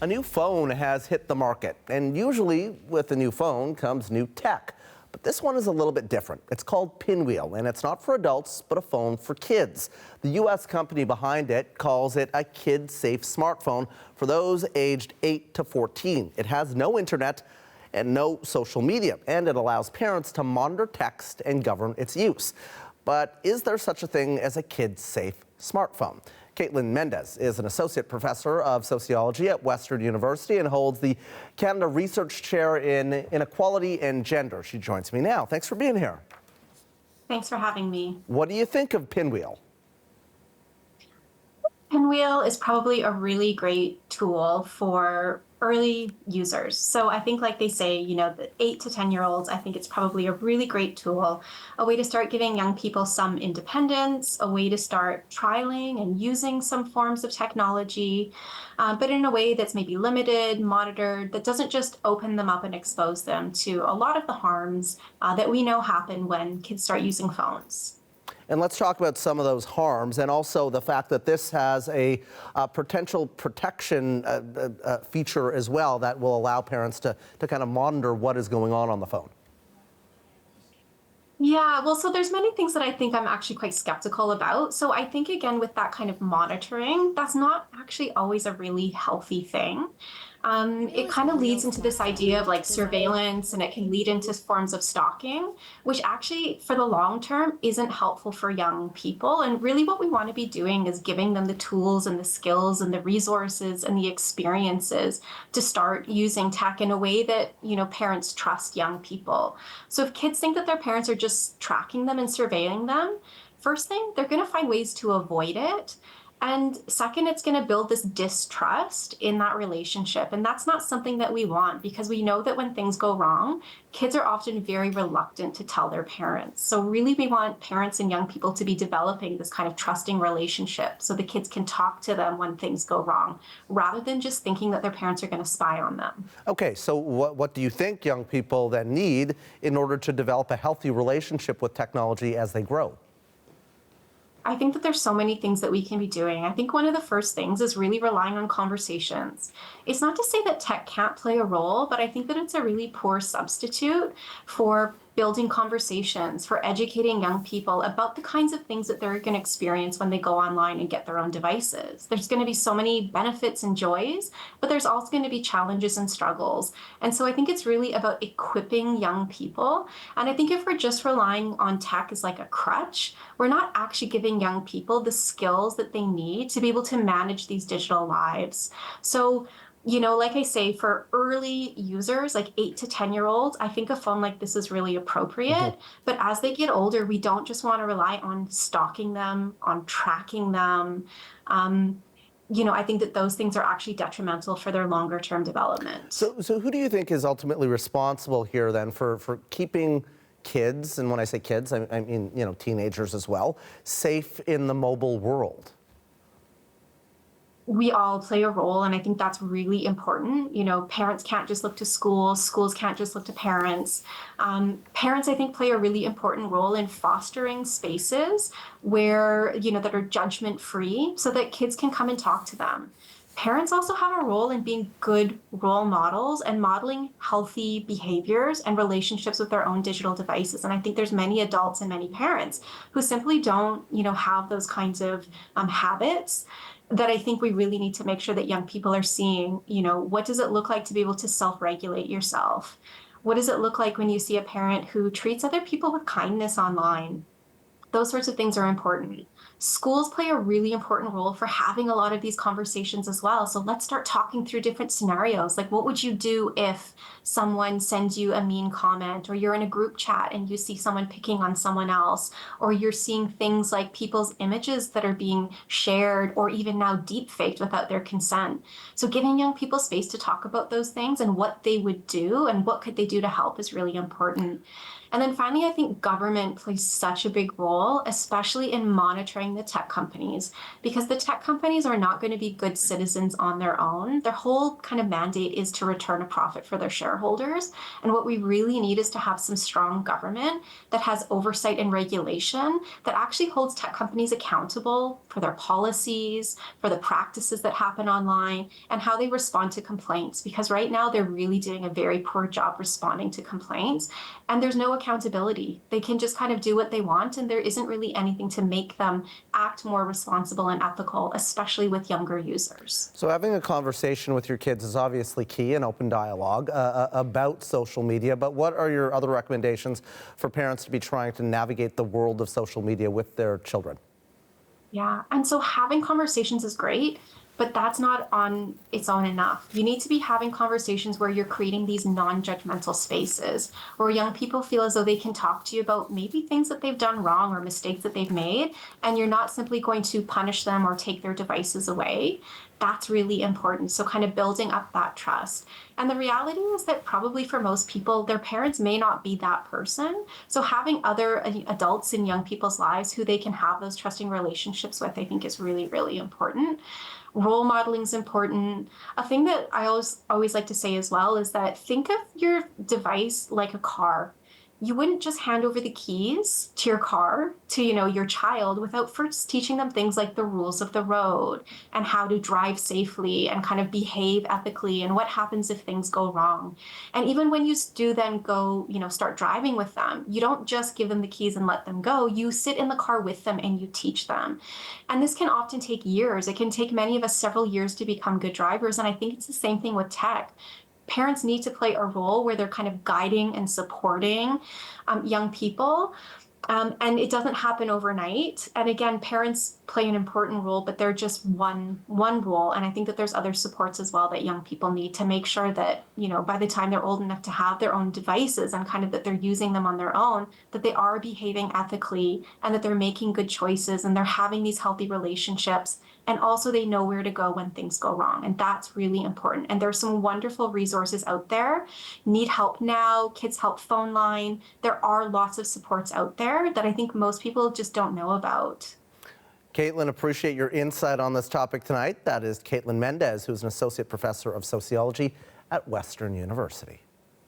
A new phone has hit the market, and usually with a new phone comes new tech. But this one is a little bit different. It's called Pinwheel, and it's not for adults, but a phone for kids. The U.S. company behind it calls it a kid-safe smartphone for those aged 8 to 14. It has no internet and no social media, and it allows parents to monitor text and govern its use. But is there such a thing as a kid-safe smartphone? Kaitlynn Mendes is an associate professor of sociology at Western University and holds the Canada Research Chair in Inequality and Gender. She joins me now. Thanks for being here. Thanks for having me. What do you think of Pinwheel? Pinwheel is probably a really great tool for early users. So I think, like they say, the 8 to 10-year-olds, I think it's probably a really great tool, a way to start giving young people some independence, a way to start trialing and using some forms of technology, but in a way that's maybe limited, monitored, that doesn't just open them up and expose them to a lot of the harms that we know happen when kids start using phones. And let's talk about some of those harms and also the fact that this has a potential protection feature as well that will allow parents to kind of monitor what is going on the phone. Yeah, well, so there's many things that I think I'm actually quite skeptical about. So I think, again, with that kind of monitoring, that's not actually always a really healthy thing. It kind of leads into this idea of like surveillance, and it can lead into forms of stalking, which actually for the long term isn't helpful for young people. And really what we want to be doing is giving them the tools and the skills and the resources and the experiences to start using tech in a way that, parents trust young people. So if kids think that their parents are just tracking them and surveilling them, first thing, they're going to find ways to avoid it. And second, it's going to build this distrust in that relationship. And that's not something that we want, because we know that when things go wrong, kids are often very reluctant to tell their parents. So really, we want parents and young people to be developing this kind of trusting relationship so the kids can talk to them when things go wrong, rather than just thinking that their parents are going to spy on them. Okay, so what do you think young people then need in order to develop a healthy relationship with technology as they grow? I think that there's so many things that we can be doing. I think one of the first things is really relying on conversations. It's not to say that tech can't play a role, but I think that it's a really poor substitute for building conversations, for educating young people about the kinds of things that they're going to experience when they go online and get their own devices. There's going to be so many benefits and joys, but there's also going to be challenges and struggles. And so I think it's really about equipping young people. And I think if we're just relying on tech as like a crutch, we're not actually giving young people the skills that they need to be able to manage these digital lives. So like I say, for early users, like 8 to 10-year-olds, I think a phone like this is really appropriate. Mm-hmm. But as they get older, we don't just want to rely on stalking them, on tracking them. I think that those things are actually detrimental for their longer term development. So who do you think is ultimately responsible here then for keeping kids, and when I say kids, I mean teenagers as well, safe in the mobile world? We all play a role, and I think that's really important. Parents can't just look to schools. Schools can't just look to parents. Parents, I think, play a really important role in fostering spaces where, that are judgment-free so that kids can come and talk to them. Parents also have a role in being good role models and modeling healthy behaviors and relationships with their own digital devices. And I think there's many adults and many parents who simply don't, have those kinds of habits that I think we really need to make sure that young people are seeing. What does it look like to be able to self-regulate yourself? What does it look like when you see a parent who treats other people with kindness online? Those sorts of things are important. Schools play a really important role for having a lot of these conversations as well. So let's start talking through different scenarios. Like, what would you do if someone sends you a mean comment, or you're in a group chat and you see someone picking on someone else, or you're seeing things like people's images that are being shared or even now deep faked without their consent. So giving young people space to talk about those things and what they would do and what could they do to help is really important. And then finally, I think government plays such a big role, especially in monitoring the tech companies, because the tech companies are not going to be good citizens on their own. Their whole kind of mandate is to return a profit for their shareholders. And what we really need is to have some strong government that has oversight and regulation that actually holds tech companies accountable for their policies, for the practices that happen online, and how they respond to complaints. Because right now they're really doing a very poor job responding to complaints, and there's no accountability. They can just kind of do what they want, and there isn't really anything to make them act more responsible and ethical, especially with younger users. So having a conversation with your kids is obviously key, an open dialogue about social media, but what are your other recommendations for parents to be trying to navigate the world of social media with their children? Yeah, and so having conversations is great, but that's not on its own enough. You need to be having conversations where you're creating these non-judgmental spaces where young people feel as though they can talk to you about maybe things that they've done wrong or mistakes that they've made, and you're not simply going to punish them or take their devices away. That's really important. So kind of building up that trust. And the reality is that probably for most people, their parents may not be that person. So having other adults in young people's lives who they can have those trusting relationships with, I think is really, really important. Role modeling is important. A thing that I always like to say as well is that think of your device like a car. You wouldn't just hand over the keys to your car to, your child without first teaching them things like the rules of the road and how to drive safely and kind of behave ethically and what happens if things go wrong. And even when you do then go, start driving with them, you don't just give them the keys and let them go. You sit in the car with them and you teach them. And this can often take years. It can take many of us several years to become good drivers. And I think it's the same thing with tech. Parents need to play a role where they're kind of guiding and supporting young people. And it doesn't happen overnight. And again, parents play an important role, but they're just one role. And I think that there's other supports as well that young people need to make sure that, by the time they're old enough to have their own devices and kind of that they're using them on their own, that they are behaving ethically and that they're making good choices and they're having these healthy relationships. And also they know where to go when things go wrong. And that's really important. And there's some wonderful resources out there. Need Help Now, Kids Help Phone Line. There are lots of supports out there that I think most people just don't know about. Kaitlynn, appreciate your insight on this topic tonight. That is Kaitlynn Mendes, who's an associate professor of sociology at Western University.